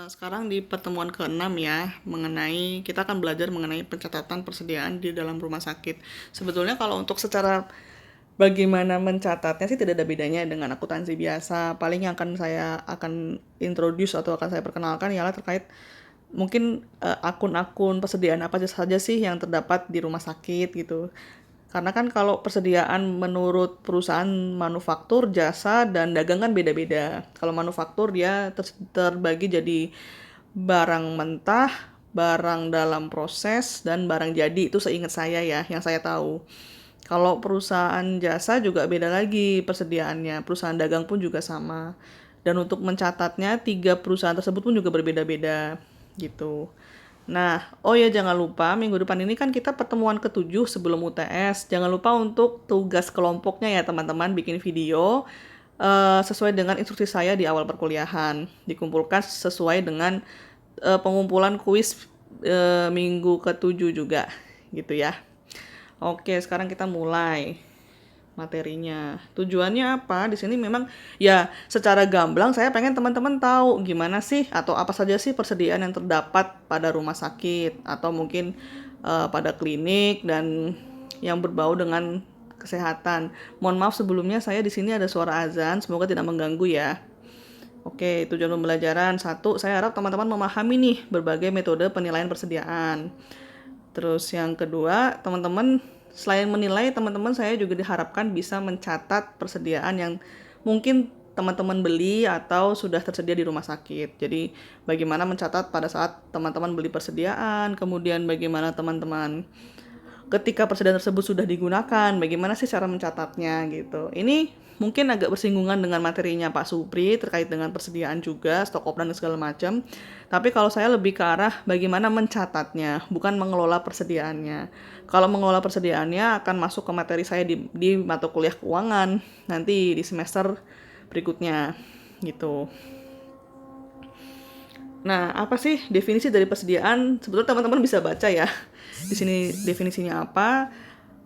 Sekarang di pertemuan ke-6 ya, kita akan belajar mengenai pencatatan persediaan di dalam rumah sakit. Sebetulnya kalau untuk secara bagaimana mencatatnya sih tidak ada bedanya dengan akuntansi biasa. Paling yang akan introduce atau akan saya perkenalkan ialah terkait mungkin akun-akun persediaan apa saja sih yang terdapat di rumah sakit gitu. Karena kan kalau persediaan menurut perusahaan manufaktur, jasa, dan dagang kan beda-beda. Kalau manufaktur dia terbagi jadi barang mentah, barang dalam proses, dan barang jadi. Itu seingat saya ya, yang saya tahu. Kalau perusahaan jasa juga beda lagi persediaannya. Perusahaan dagang pun juga sama. Dan untuk mencatatnya, 3 perusahaan tersebut pun juga berbeda-beda gitu. Nah, oh ya jangan lupa minggu depan ini kan kita pertemuan ke-7 sebelum UTS. Jangan lupa untuk tugas kelompoknya ya teman-teman, bikin video sesuai dengan instruksi saya di awal perkuliahan. Dikumpulkan sesuai dengan pengumpulan kuis minggu ke-7 juga gitu ya. Oke, sekarang kita mulai materinya. Tujuannya apa? Di sini memang ya secara gamblang saya pengen teman-teman tahu gimana sih atau apa saja sih persediaan yang terdapat pada rumah sakit atau mungkin pada klinik dan yang berbau dengan kesehatan. Mohon maaf sebelumnya saya di sini ada suara azan, semoga tidak mengganggu ya. Oke, tujuan pembelajaran. Satu, saya harap teman-teman memahami nih berbagai metode penilaian persediaan. Terus yang kedua, teman-teman selain menilai, teman-teman saya juga diharapkan bisa mencatat persediaan yang mungkin teman-teman beli atau sudah tersedia di rumah sakit. Jadi bagaimana mencatat pada saat teman-teman beli persediaan, kemudian bagaimana teman-teman ketika persediaan tersebut sudah digunakan, bagaimana sih cara mencatatnya gitu. Ini mungkin agak bersinggungan dengan materinya Pak Supri terkait dengan persediaan juga, stok opdan dan segala macam. Tapi kalau saya lebih ke arah bagaimana mencatatnya, bukan mengelola persediaannya. Kalau mengelola persediaannya akan masuk ke materi saya di mata kuliah keuangan nanti di semester berikutnya gitu. Nah, apa sih definisi dari persediaan? Sebetulnya teman-teman bisa baca ya. Di sini definisinya apa?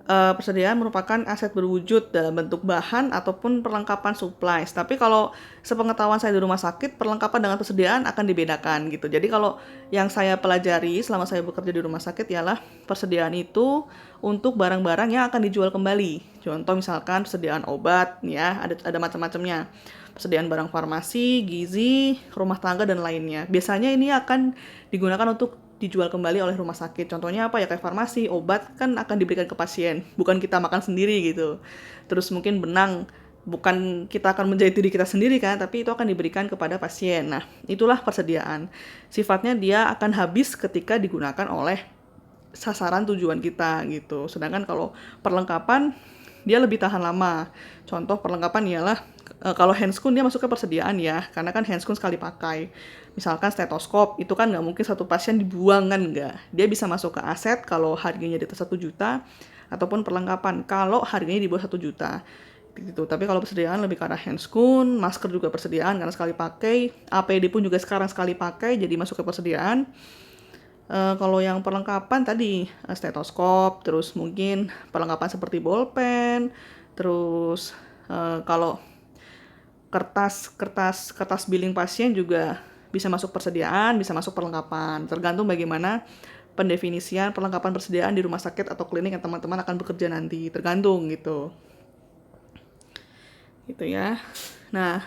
Persediaan merupakan aset berwujud dalam bentuk bahan ataupun perlengkapan supplies. Tapi kalau sepengetahuan saya di rumah sakit, perlengkapan dengan persediaan akan dibedakan gitu. Jadi kalau yang saya pelajari selama saya bekerja di rumah sakit ialah persediaan itu untuk barang-barang yang akan dijual kembali. Contoh misalkan persediaan obat, ya ada macam-macamnya. Persediaan barang farmasi, gizi, rumah tangga dan lainnya. Biasanya ini akan digunakan untuk dijual kembali oleh rumah sakit. Contohnya apa ya, kayak farmasi, obat kan akan diberikan ke pasien, bukan kita makan sendiri gitu. Terus mungkin benang, bukan kita akan menjahit diri kita sendiri kan, tapi itu akan diberikan kepada pasien. Nah, itulah persediaan. Sifatnya dia akan habis ketika digunakan oleh sasaran tujuan kita gitu. Sedangkan kalau perlengkapan dia lebih tahan lama. Contoh perlengkapan ialah kalau handscoon dia masuk ke persediaan ya, karena kan handscoon sekali pakai. Misalkan stetoskop, itu kan nggak mungkin satu pasien dibuang kan nggak. Dia bisa masuk ke aset kalau harganya di atas 1 juta, ataupun perlengkapan kalau harganya di bawah 1 juta. Gitu. Tapi kalau persediaan lebih ke arah handscoon, masker juga persediaan karena sekali pakai, APD pun juga sekarang sekali pakai jadi masuk ke persediaan. Kalau yang perlengkapan tadi stetoskop, terus mungkin perlengkapan seperti bolpen, terus kalau kertas billing pasien juga bisa masuk persediaan, bisa masuk perlengkapan. Tergantung bagaimana pendefinisian perlengkapan persediaan di rumah sakit atau klinik yang teman-teman akan bekerja nanti. Tergantung gitu. Gitu ya. Nah,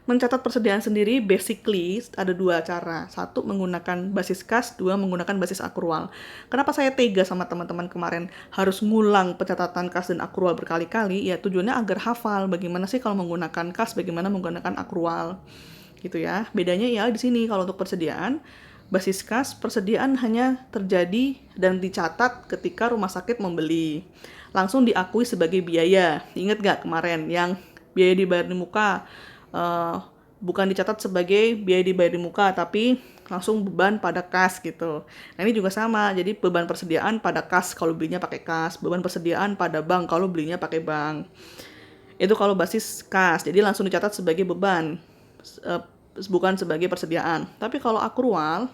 mencatat persediaan sendiri basically ada 2 cara. Satu menggunakan basis kas, 2 menggunakan basis akrual. Kenapa saya tega sama teman-teman kemarin harus ngulang pencatatan kas dan akrual berkali-kali? Ya tujuannya agar hafal bagaimana sih kalau menggunakan kas, bagaimana menggunakan akrual. Gitu ya. Bedanya ya di sini kalau untuk persediaan, basis kas persediaan hanya terjadi dan dicatat ketika rumah sakit membeli. Langsung diakui sebagai biaya. Ingat gak kemarin yang biaya dibayar di muka bukan dicatat sebagai biaya dibayar di muka tapi langsung beban pada kas gitu. Nah ini juga sama, jadi beban persediaan pada kas kalau belinya pakai kas, beban persediaan pada bank kalau belinya pakai bank. Itu kalau basis kas, jadi langsung dicatat sebagai beban, bukan sebagai persediaan. Tapi kalau akrual,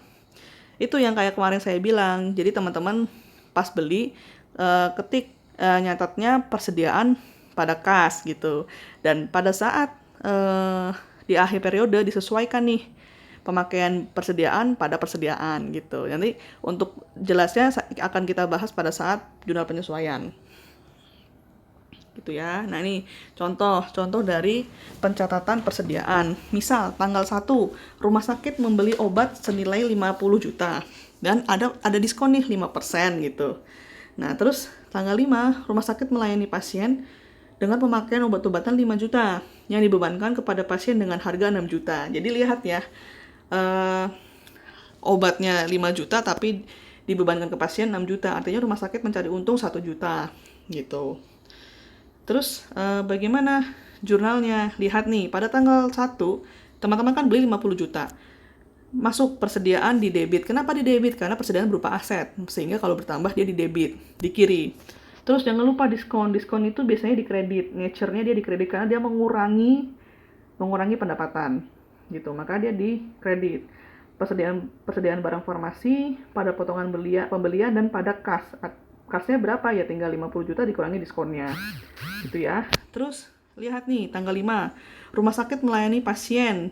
itu yang kayak kemarin saya bilang, jadi teman-teman pas beli ketik nyatatnya persediaan pada kas gitu. Dan pada saat di akhir periode disesuaikan nih pemakaian persediaan pada persediaan gitu. Nanti untuk jelasnya akan kita bahas pada saat jurnal penyesuaian. Gitu ya. Nah, ini contoh dari pencatatan persediaan. Misal tanggal 1 rumah sakit membeli obat senilai 50 juta dan ada diskon nih 5% gitu. Nah, terus tanggal 5 rumah sakit melayani pasien dengan pemakaian obat-obatan 5 juta yang dibebankan kepada pasien dengan harga 6 juta. Jadi lihat ya, obatnya 5 juta tapi dibebankan ke pasien 6 juta. Artinya rumah sakit mencari untung 1 juta gitu. Terus bagaimana jurnalnya? Lihat nih, pada tanggal 1 teman-teman kan beli 50 juta. Masuk persediaan di debit. Kenapa di debit? Karena persediaan berupa aset. Sehingga kalau bertambah dia di debit, di kiri. Terus jangan lupa diskon. Diskon itu biasanya di kredit. Nature-nya dia di kredit karena dia mengurangi pendapatan. Gitu. Maka dia di kredit. Persediaan barang farmasi pada potongan pembelian dan pada kas. Kasnya berapa ya? Tinggal 50 juta dikurangi diskonnya. Gitu ya. Terus lihat nih tanggal 5. Rumah sakit melayani pasien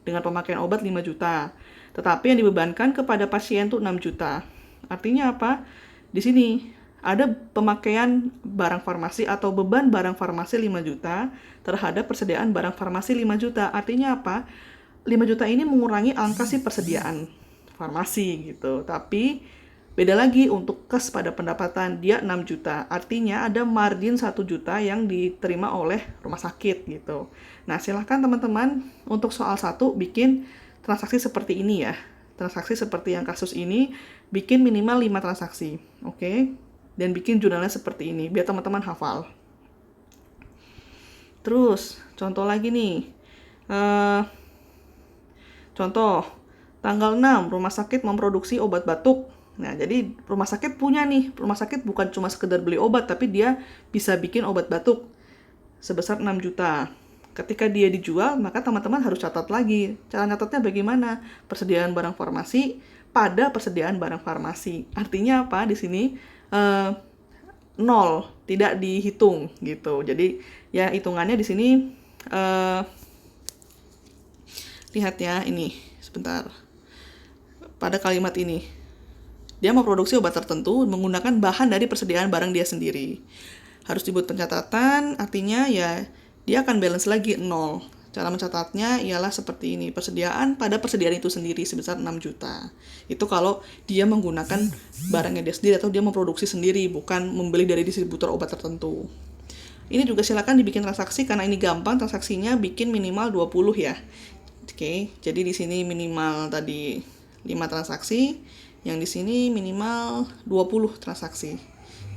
dengan pemakaian obat 5 juta. Tetapi yang dibebankan kepada pasien itu 6 juta. Artinya apa? Di sini ada pemakaian barang farmasi atau beban barang farmasi 5 juta terhadap persediaan barang farmasi 5 juta. Artinya apa? 5 juta ini mengurangi angka si persediaan farmasi gitu. Tapi beda lagi untuk kes pada pendapatan, dia 6 juta. Artinya ada margin 1 juta yang diterima oleh rumah sakit gitu. Nah, silahkan teman-teman untuk soal 1 bikin transaksi seperti ini ya. Transaksi seperti yang kasus ini, bikin minimal 5 transaksi. Oke? Dan bikin jurnalnya seperti ini, biar teman-teman hafal. Terus, contoh lagi nih. Contoh, tanggal 6, rumah sakit memproduksi obat batuk. Nah, jadi rumah sakit punya nih, rumah sakit bukan cuma sekedar beli obat, tapi dia bisa bikin obat batuk sebesar 6 juta. Ketika dia dijual, maka teman-teman harus catat lagi. Cara catatnya bagaimana? Persediaan barang farmasi pada persediaan barang farmasi. Artinya apa? Di sini 0, tidak dihitung gitu. Jadi ya hitungannya di sini lihat ya, ini sebentar. Pada kalimat ini dia memproduksi obat tertentu menggunakan bahan dari persediaan barang dia sendiri. Harus dibuat pencatatan, artinya ya dia akan balance lagi 0. Cara mencatatnya ialah seperti ini. Persediaan pada persediaan itu sendiri sebesar 6 juta. Itu kalau dia menggunakan barangnya dia sendiri atau dia memproduksi sendiri, bukan membeli dari distributor obat tertentu. Ini juga silakan dibikin transaksi karena ini gampang, transaksinya bikin minimal 20 ya. Oke, jadi di sini minimal tadi 5 transaksi. Yang di sini minimal 20 transaksi.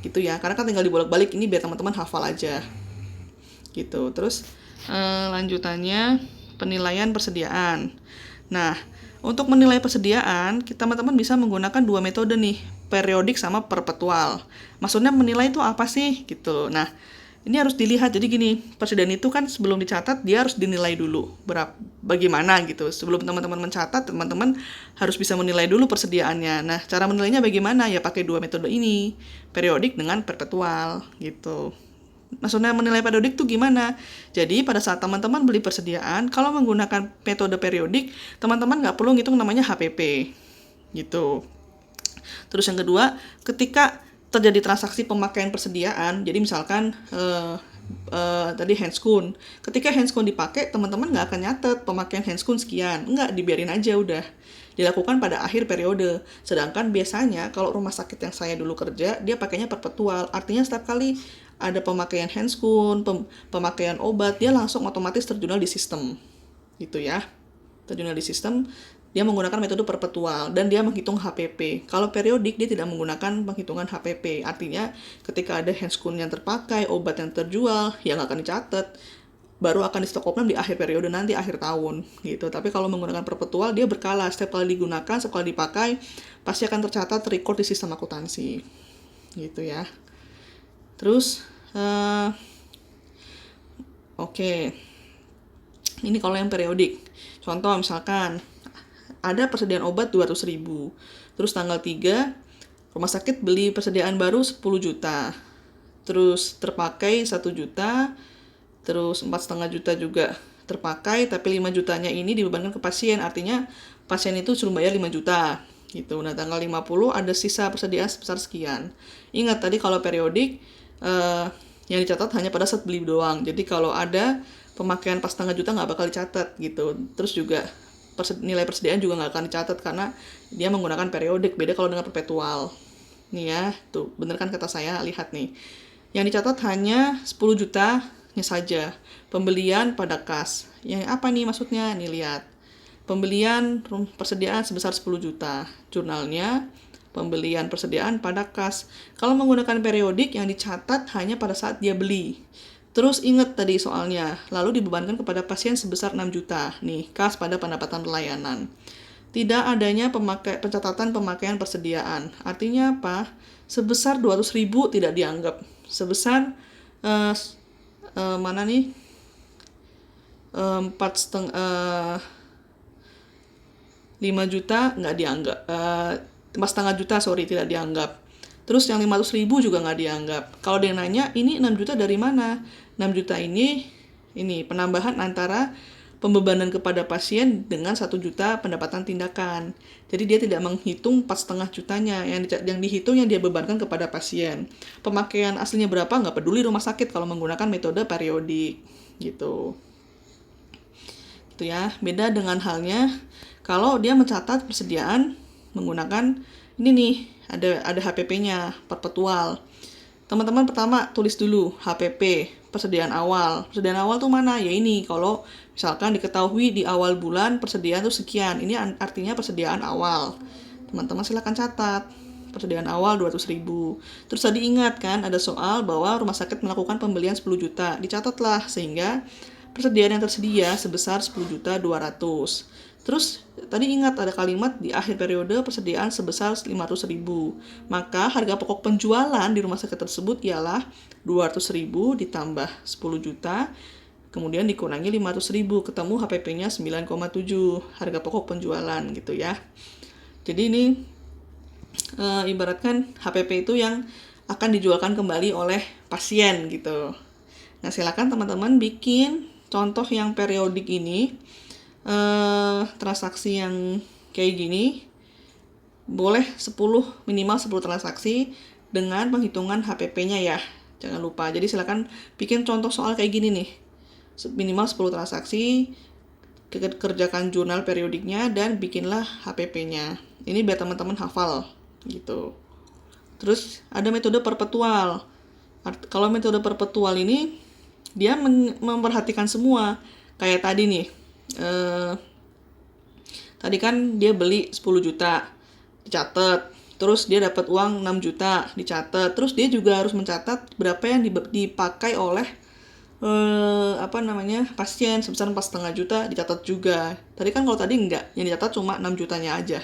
Gitu ya. Karena kan tinggal dibolak-balik, ini biar teman-teman hafal aja. Gitu. Terus lanjutannya penilaian persediaan. Nah, untuk menilai persediaan, teman-teman bisa menggunakan 2 metode nih, periodik sama perpetual. Maksudnya menilai itu apa sih? Gitu. Nah, ini harus dilihat. Jadi gini, persediaan itu kan sebelum dicatat dia harus dinilai dulu bagaimana gitu. Sebelum teman-teman mencatat, teman-teman harus bisa menilai dulu persediaannya. Nah, cara menilainya bagaimana? Ya pakai 2 metode ini, periodik dengan perpetual gitu. Maksudnya menilai periodik itu gimana? Jadi pada saat teman-teman beli persediaan, kalau menggunakan metode periodik, teman-teman nggak perlu ngitung namanya HPP gitu. Terus yang kedua, ketika terjadi transaksi pemakaian persediaan, jadi misalkan tadi handscoon, ketika handscoon dipakai, teman-teman nggak akan nyatet pemakaian handscoon sekian, nggak, dibiarin aja udah, dilakukan pada akhir periode. Sedangkan biasanya kalau rumah sakit yang saya dulu kerja, dia pakainya perpetual, artinya setiap kali ada pemakaian handscoon, pemakaian obat, dia langsung otomatis terjurnal di sistem, gitu ya, terjurnal di sistem. Dia menggunakan metode perpetual dan dia menghitung HPP. Kalau periodik dia tidak menggunakan penghitungan HPP. Artinya ketika ada handscoon yang terpakai, obat yang terjual, yang akan dicatat, baru akan di stok opnam di akhir periode nanti, akhir tahun gitu. Tapi kalau menggunakan perpetual dia berkala, setiap kali digunakan, setiap kali dipakai pasti akan tercatat, record di sistem akuntansi. Gitu ya. Terus oke. Ini kalau yang periodik. Contoh misalkan ada persediaan obat 200.000. Terus tanggal 3, rumah sakit beli persediaan baru 10 juta. Terus terpakai 1 juta. Terus 4,5 juta juga terpakai, tapi 5 jutanya ini dibebankan ke pasien. Artinya pasien itu suruh bayar 5 juta gitu. Nah, tanggal 50 ada sisa persediaan sebesar sekian. Ingat tadi kalau periodik yang dicatat hanya pada saat beli doang. Jadi kalau ada pemakaian pas setengah juta nggak bakal dicatat gitu. Terus juga nilai persediaan juga nggak akan dicatat karena dia menggunakan periodik. Beda kalau dengan perpetual. Nih ya, tuh bener kan kata saya, lihat nih. Yang dicatat hanya 10 jutanya saja. Pembelian pada kas. Yang apa nih maksudnya? Nih lihat. Pembelian persediaan sebesar 10 juta. Jurnalnya pembelian persediaan pada kas. Kalau menggunakan periodik yang dicatat hanya pada saat dia beli. Terus ingat tadi soalnya, lalu dibebankan kepada pasien sebesar 6 juta. Nih, kas pada pendapatan pelayanan. Tidak adanya pencatatan pemakaian persediaan. Artinya apa? Sebesar 200.000 tidak dianggap. Sebesar mana nih? 5 juta nggak dianggap. 4,5 juta tidak dianggap. Terus yang 500.000 juga nggak dianggap. Kalau dia nanya, ini 6 juta dari mana? 6 juta ini penambahan antara pembebanan kepada pasien dengan 1 juta pendapatan tindakan. Jadi dia tidak menghitung 4,5 jutanya. Yang dihitung yang dia bebankan kepada pasien. Pemakaian aslinya berapa nggak peduli rumah sakit kalau menggunakan metode periodik. Gitu ya. Beda dengan halnya kalau dia mencatat persediaan menggunakan ini nih, ada HPP-nya, perpetual. Teman-teman pertama tulis dulu HPP, persediaan awal. Persediaan awal tuh mana? Ya ini, kalau misalkan diketahui di awal bulan persediaan tuh sekian. Ini artinya persediaan awal. Teman-teman silakan catat. Persediaan awal 200.000. Terus tadi ingat kan ada soal bahwa rumah sakit melakukan pembelian 10 juta. Dicatatlah sehingga persediaan yang tersedia sebesar 10.200.000. Terus tadi ingat ada kalimat di akhir periode persediaan sebesar 500.000. Maka harga pokok penjualan di rumah sakit tersebut ialah 200.000 ditambah 10 juta, kemudian dikurangi 500.000, ketemu HPP-nya 9,7, harga pokok penjualan gitu ya. Jadi ini ibaratkan HPP itu yang akan dijualkan kembali oleh pasien gitu. Nah, silakan teman-teman bikin contoh yang periodik ini. Transaksi yang kayak gini boleh minimal 10 transaksi dengan penghitungan HPP-nya ya, jangan lupa. Jadi silakan bikin contoh soal kayak gini nih, minimal 10 transaksi, kerjakan jurnal periodiknya dan bikinlah HPP-nya. Ini biar teman-teman hafal gitu. Terus ada metode perpetual. Kalau metode perpetual ini dia memperhatikan semua. Kayak tadi nih, tadi kan dia beli 10 juta dicatat, terus dia dapat uang 6 juta dicatat, terus dia juga harus mencatat berapa yang dipakai oleh pasien sebesar 4,5 juta dicatat juga. Tadi kan kalau tadi enggak, yang dicatat cuma 6 jutanya aja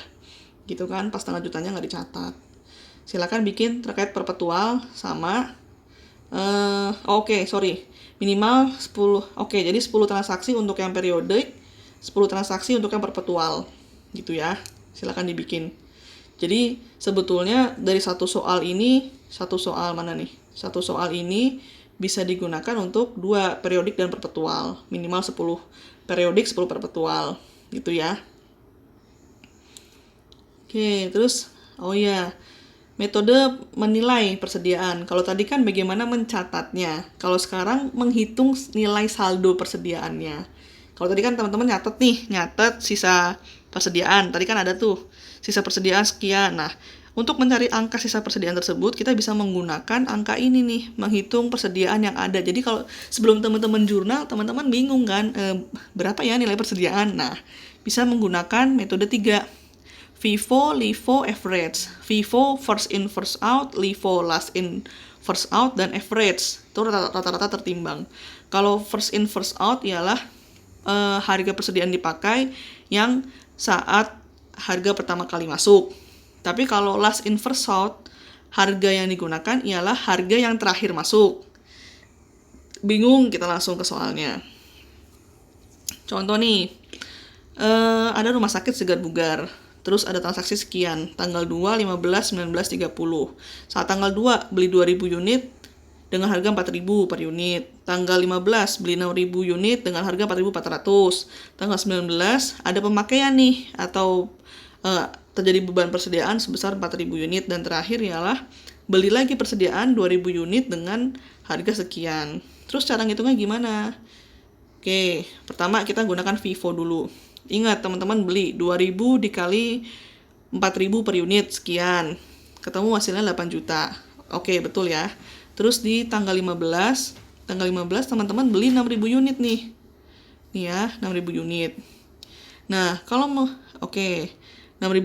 gitu kan, 4,5 jutanya nggak dicatat. Silakan bikin terkait perpetual sama minimal 10. Jadi 10 transaksi untuk yang periodik, 10 transaksi untuk yang perpetual. Gitu ya. Silakan dibikin. Jadi sebetulnya dari satu soal ini bisa digunakan untuk 2 periodik dan perpetual. Minimal 10 periodik, 10 perpetual. Gitu ya. Terus metode menilai persediaan. Kalau tadi kan bagaimana mencatatnya. Kalau sekarang menghitung nilai saldo persediaannya. Kalau tadi kan teman-teman nyatet sisa persediaan. Tadi kan ada tuh sisa persediaan sekian. Nah, untuk mencari angka sisa persediaan tersebut, kita bisa menggunakan angka ini nih, menghitung persediaan yang ada. Jadi kalau sebelum teman-teman jurnal, teman-teman bingung kan, berapa ya nilai persediaan? Nah, bisa menggunakan metode 3. FIFO, LIFO, average. FIFO first in first out, LIFO last in first out, dan average itu rata-rata tertimbang. Kalau first in first out ialah harga persediaan dipakai yang saat harga pertama kali masuk. Tapi kalau last in first out, harga yang digunakan ialah harga yang terakhir masuk. Bingung, kita langsung ke soalnya. Contoh nih, ada rumah sakit Segar Bugar. Terus ada transaksi sekian, tanggal 2, 15, 19, 30. Saat tanggal 2 beli 2.000 unit, dengan harga 4.000 per unit. Tanggal 15 beli 6.000 unit dengan harga 4.400. Tanggal 19 ada pemakaian nih atau terjadi beban persediaan sebesar 4.000 unit. Dan terakhir ialah beli lagi persediaan 2.000 unit dengan harga sekian. Terus cara ngitungnya gimana? Oke, pertama kita gunakan FIFO dulu. Ingat teman-teman, beli 2.000 dikali 4.000 per unit sekian. Ketemu hasilnya 8 juta. Oke, betul ya. Terus di tanggal 15 teman-teman beli 6.000 unit nih. Nih ya, 6.000 unit. Nah, kalau mau 6.000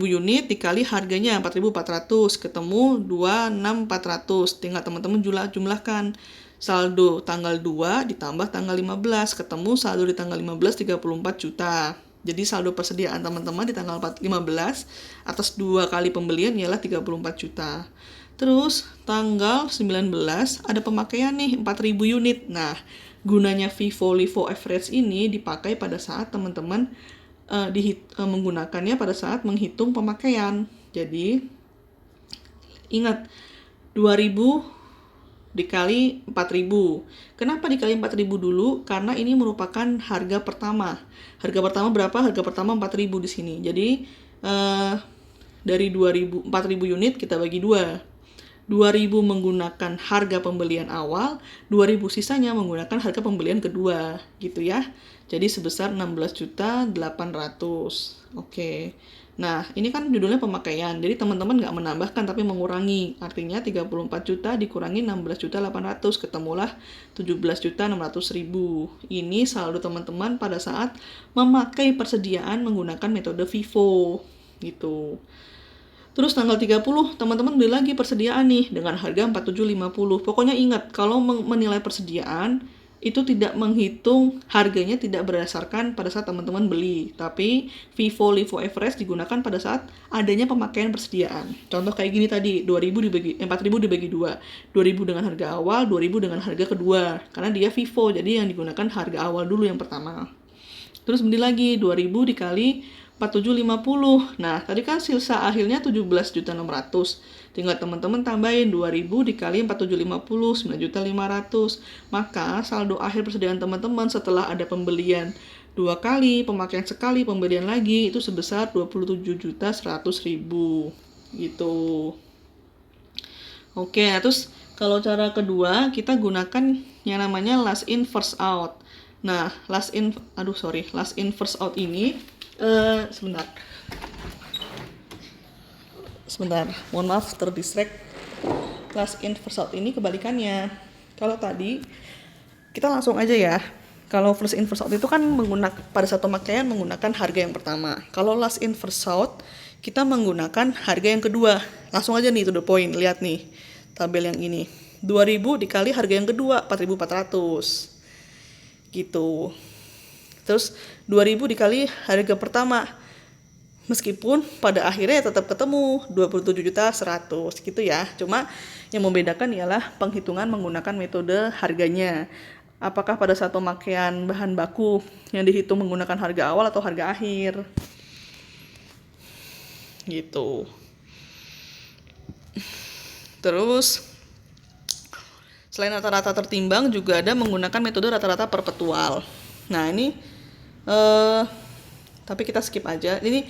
unit dikali harganya 4.400, ketemu 26.400. Tinggal teman-teman jumlahkan. Saldo tanggal 2 ditambah tanggal 15, ketemu saldo di tanggal 15 34 juta. Jadi saldo persediaan teman-teman di tanggal 15 atas 2 kali pembelian ialah 34 juta. Terus tanggal 19 ada pemakaian nih 4.000 unit. Nah, gunanya FIFO LIFO average ini dipakai pada saat teman-teman menggunakannya pada saat menghitung pemakaian. Jadi ingat 2.000 dikali 4.000. Kenapa dikali 4.000 dulu? Karena ini merupakan harga pertama. Harga pertama berapa? Harga pertama 4.000 di sini. Jadi dari 4.000 unit kita bagi 2. 2.000 menggunakan harga pembelian awal, 2.000 sisanya menggunakan harga pembelian kedua, gitu ya. Jadi sebesar 16.800. Oke. Nah, ini kan judulnya pemakaian. Jadi teman-teman nggak menambahkan tapi mengurangi. Artinya 34 juta dikurangi 16.800, ketemulah 17.600.000. Ini saldo teman-teman pada saat memakai persediaan menggunakan metode FIFO, gitu. Terus tanggal 30 teman-teman beli lagi persediaan nih dengan harga 4750. Pokoknya ingat, kalau menilai persediaan itu tidak menghitung harganya, tidak berdasarkan pada saat teman-teman beli, tapi FIFO LIFO average digunakan pada saat adanya pemakaian persediaan. Contoh kayak gini tadi, 4.000 dibagi 2. 2.000 dengan harga awal, 2.000 dengan harga kedua. Karena dia FIFO, jadi yang digunakan harga awal dulu yang pertama. Terus beli lagi 2.000 dikali 4750. Nah, tadi kan sisa akhirnya 17.600. Tinggal teman-teman tambahin 2.000 dikali 4750, 9.500. Maka saldo akhir persediaan teman-teman setelah ada pembelian 2 kali, pemakaian sekali, pembelian lagi itu sebesar 27.100.000. Gitu. Oke, terus kalau cara kedua kita gunakan yang namanya last in first out. Nah, last in first out ini sebentar, mohon maaf terdistract. Last in first out ini kebalikannya. Kalau tadi kita langsung aja ya. Kalau first in first out itu kan pada satu pemakaian menggunakan harga yang pertama. Kalau last in first out kita menggunakan harga yang kedua. Langsung aja nih to the point, lihat nih tabel yang ini. 2.000 dikali harga yang kedua 4.400. Gitu. Terus 2.000 dikali harga pertama. Meskipun pada akhirnya tetap ketemu 27.100 gitu ya. Cuma yang membedakan ialah penghitungan menggunakan metode harganya. Apakah pada saat pemakaian bahan baku yang dihitung menggunakan harga awal atau harga akhir. Gitu. Terus selain rata-rata tertimbang juga ada menggunakan metode rata-rata perpetual. Nah, ini tapi kita skip aja. Ini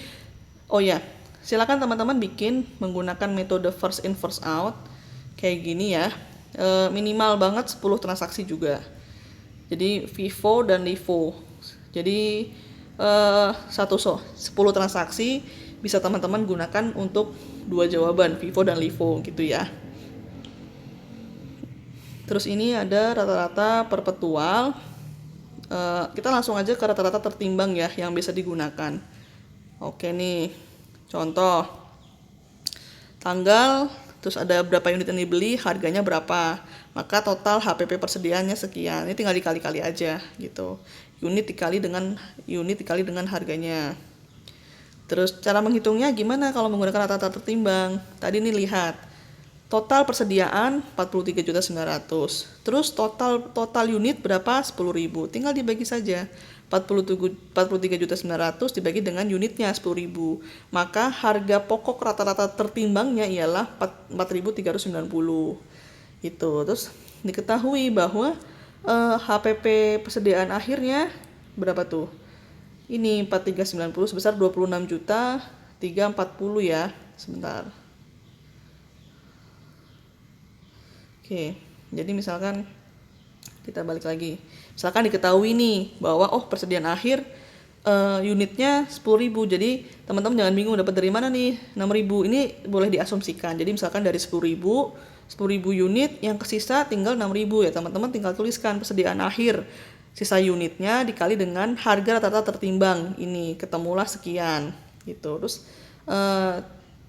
silakan teman-teman bikin menggunakan metode first in first out kayak gini ya. Minimal banget 10 transaksi juga. Jadi FIFO dan LIFO. Jadi 10 transaksi bisa teman-teman gunakan untuk 2 jawaban, FIFO dan LIFO gitu ya. Terus ini ada rata-rata perpetual. Kita langsung aja ke rata-rata tertimbang ya yang bisa digunakan. Oke nih, contoh tanggal, terus ada berapa unit yang dibeli, harganya berapa, maka total HPP persediaannya sekian. Ini tinggal dikali-kali aja gitu. Unit dikali dengan harganya. Terus cara menghitungnya gimana kalau menggunakan rata-rata tertimbang? Tadi nih lihat total persediaan 43.900. Terus total unit berapa? 10.000. Tinggal dibagi saja. 43.900 dibagi dengan unitnya 10.000. Maka harga pokok rata-rata tertimbangnya ialah 4.390. Itu. Terus diketahui bahwa HPP persediaan akhirnya berapa tuh? Ini 4390 sebesar 26.340 ya. Sebentar. Oke, jadi misalkan kita balik lagi. Misalkan diketahui nih bahwa persediaan akhir unitnya 10.000. Jadi teman-teman jangan bingung dapat dari mana nih 6.000. Ini boleh diasumsikan. Jadi misalkan dari 10.000 unit, yang kesisa tinggal 6.000 ya. Teman-teman tinggal tuliskan persediaan akhir. Sisa unitnya dikali dengan harga rata-rata tertimbang. Ini ketemulah sekian gitu. Terus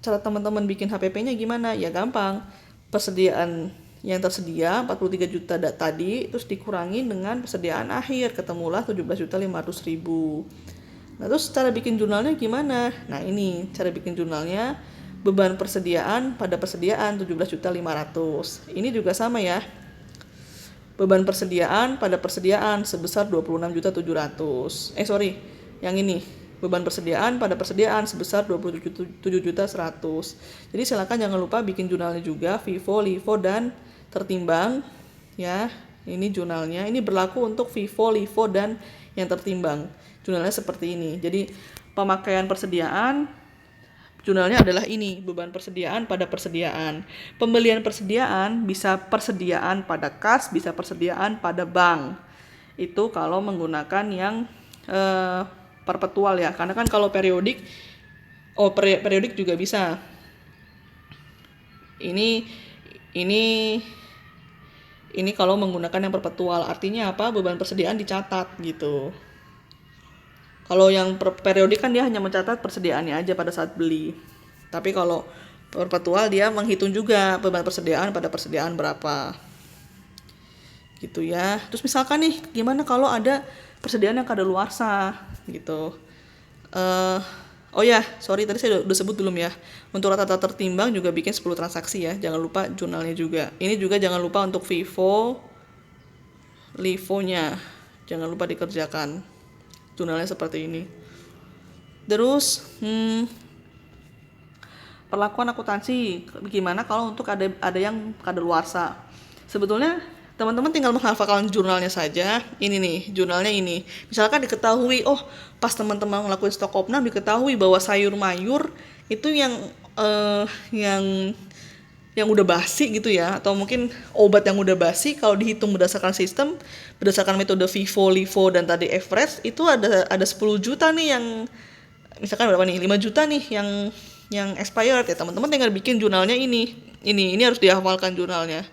cara teman-teman bikin HPP-nya gimana? Ya gampang. Persediaan yang tersedia 43 juta tadi terus dikurangi dengan persediaan akhir, ketemulah 17.500.000. Nah, terus cara bikin jurnalnya gimana? Nah, ini cara bikin jurnalnya, beban persediaan pada persediaan 17.500.000. Ini juga sama ya. Beban persediaan pada persediaan sebesar 26.700.000. Yang ini beban persediaan pada persediaan sebesar 27.100.000. Jadi silakan jangan lupa bikin jurnalnya juga, FIFO, LIFO, dan tertimbang ya. Ini jurnalnya, ini berlaku untuk FIFO, LIFO, dan yang tertimbang. Jurnalnya seperti ini. Jadi pemakaian persediaan, jurnalnya adalah ini, beban persediaan pada persediaan. Pembelian persediaan bisa persediaan pada kas, bisa persediaan pada bank. Itu kalau menggunakan yang perpetual ya, karena kan kalau periodik juga bisa. Ini kalau menggunakan yang perpetual, artinya apa? Beban persediaan dicatat gitu. Kalau yang periodik kan dia hanya mencatat persediaannya aja pada saat beli. Tapi kalau perpetual dia menghitung juga beban persediaan pada persediaan berapa. Gitu ya. Terus misalkan nih, gimana kalau ada persediaan yang kadaluarsa gitu. Tadi saya udah sebut belum ya. Untuk rata-rata tertimbang juga bikin 10 transaksi ya. Jangan lupa jurnalnya juga. Ini juga jangan lupa untuk FIFO, LIFO-nya. Jangan lupa dikerjakan. Jurnalnya seperti ini. Terus, perlakuan akuntansi. Gimana kalau untuk ada yang kadaluarsa? Sebetulnya teman-teman tinggal menghafalkan jurnalnya saja. Ini nih, jurnalnya ini. Misalkan diketahui, pas teman-teman ngelakuin stok opnam diketahui bahwa sayur mayur itu yang udah basi gitu ya, atau mungkin obat yang udah basi, kalau dihitung berdasarkan sistem, berdasarkan metode FIFO, LIFO, dan tadi average, itu ada 10 juta nih yang, misalkan berapa nih, 5 juta nih yang expired ya. Teman-teman tinggal bikin jurnalnya ini harus dihafalkan jurnalnya.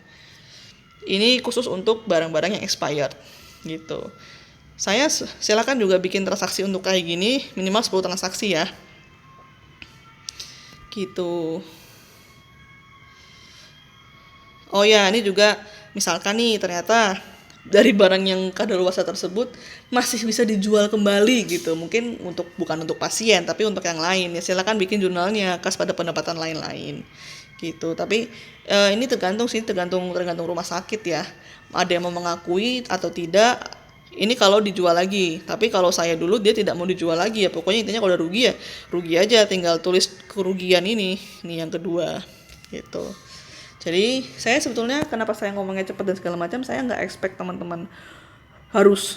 Ini khusus untuk barang-barang yang expired gitu. Saya silakan juga bikin transaksi untuk kayak gini, minimal 10 transaksi ya. Gitu. Ini juga misalkan nih ternyata dari barang yang kadaluarsa tersebut masih bisa dijual kembali gitu. Mungkin bukan untuk pasien tapi untuk yang lain ya, silakan bikin jurnalnya kas pada pendapatan lain-lain. Gitu. Tapi ini tergantung rumah sakit ya. Ada yang mau mengakui atau tidak. Ini kalau dijual lagi. Tapi kalau saya dulu dia tidak mau dijual lagi ya. Pokoknya intinya kalau udah rugi ya rugi aja, tinggal tulis kerugian ini yang kedua gitu. Jadi saya sebetulnya kenapa saya ngomongnya cepat dan segala macam, saya nggak expect teman-teman harus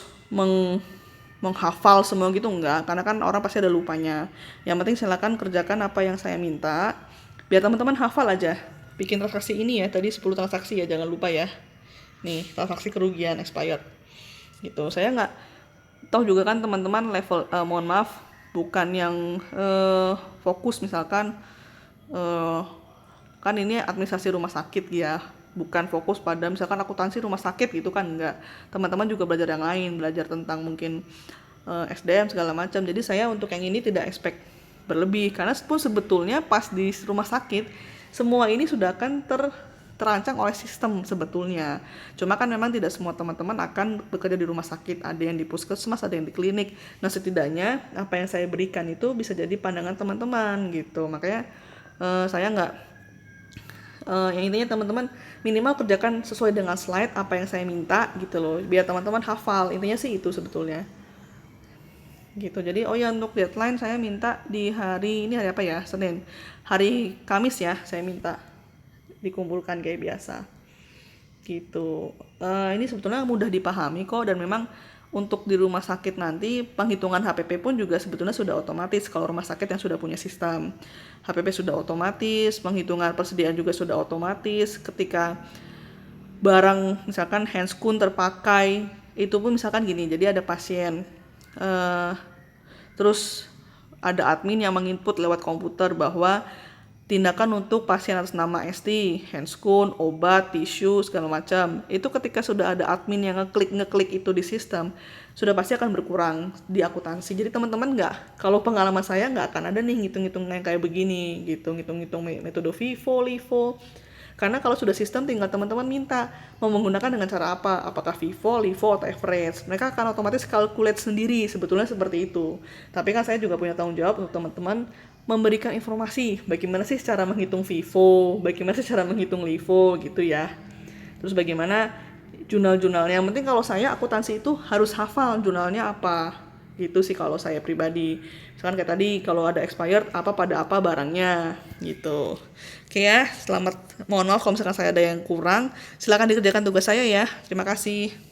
menghafal semua gitu, enggak, karena kan orang pasti ada lupanya. Yang penting silakan kerjakan apa yang saya minta, biar teman-teman hafal aja. Bikin transaksi ini ya, tadi 10 transaksi ya, jangan lupa ya. Nih, transaksi kerugian expired. Gitu. Saya nggak tahu juga kan teman-teman level, mohon maaf, bukan yang fokus misalkan, kan ini administrasi rumah sakit ya, bukan fokus pada misalkan akuntansi rumah sakit gitu kan, enggak. Teman-teman juga belajar yang lain, belajar tentang mungkin SDM segala macam. Jadi saya untuk yang ini tidak expect berlebih, karena pun sebetulnya pas di rumah sakit semua ini sudah akan terancang oleh sistem sebetulnya. Cuma kan memang tidak semua teman-teman akan bekerja di rumah sakit, ada yang di puskesmas, ada yang di klinik. Nah, setidaknya apa yang saya berikan itu bisa jadi pandangan teman-teman gitu. Makanya saya nggak yang intinya teman-teman minimal kerjakan sesuai dengan slide apa yang saya minta gitu loh, biar teman-teman hafal. Intinya sih itu sebetulnya gitu. Jadi untuk deadline saya minta di hari apa ya, Senin, hari Kamis ya, saya minta dikumpulkan kayak biasa gitu. Ini sebetulnya mudah dipahami kok, dan memang untuk di rumah sakit nanti penghitungan HPP pun juga sebetulnya sudah otomatis kalau rumah sakit yang sudah punya sistem. HPP sudah otomatis, penghitungan persediaan juga sudah otomatis. Ketika barang misalkan handscoon terpakai, itu pun misalkan gini, jadi ada pasien, terus ada admin yang menginput lewat komputer bahwa tindakan untuk pasien atas nama ST, handscoon, obat, tisu, segala macam. Itu ketika sudah ada admin yang ngeklik itu di sistem, sudah pasti akan berkurang di akuntansi. Jadi teman-teman kalau pengalaman saya nggak akan ada nih ngitung-ngitung yang kayak begini, gitu, ngitung-ngitung metode FIFO, LIFO. Karena kalau sudah sistem tinggal teman-teman minta mau menggunakan dengan cara apa, apakah FIFO, LIFO, atau average. Mereka akan otomatis calculate sendiri, sebetulnya seperti itu. Tapi kan saya juga punya tanggung jawab untuk teman-teman memberikan informasi bagaimana sih cara menghitung FIFO, bagaimana sih cara menghitung LIFO gitu ya. Terus bagaimana jurnal-jurnalnya. Yang penting kalau saya akuntansi itu harus hafal jurnalnya apa. Gitu sih kalau saya pribadi. Misalkan kayak tadi kalau ada expired apa pada apa barangnya gitu. Oke ya, selamat, mohon maaf kalau misalkan saya ada yang kurang. Silakan dikerjakan tugas saya ya. Terima kasih.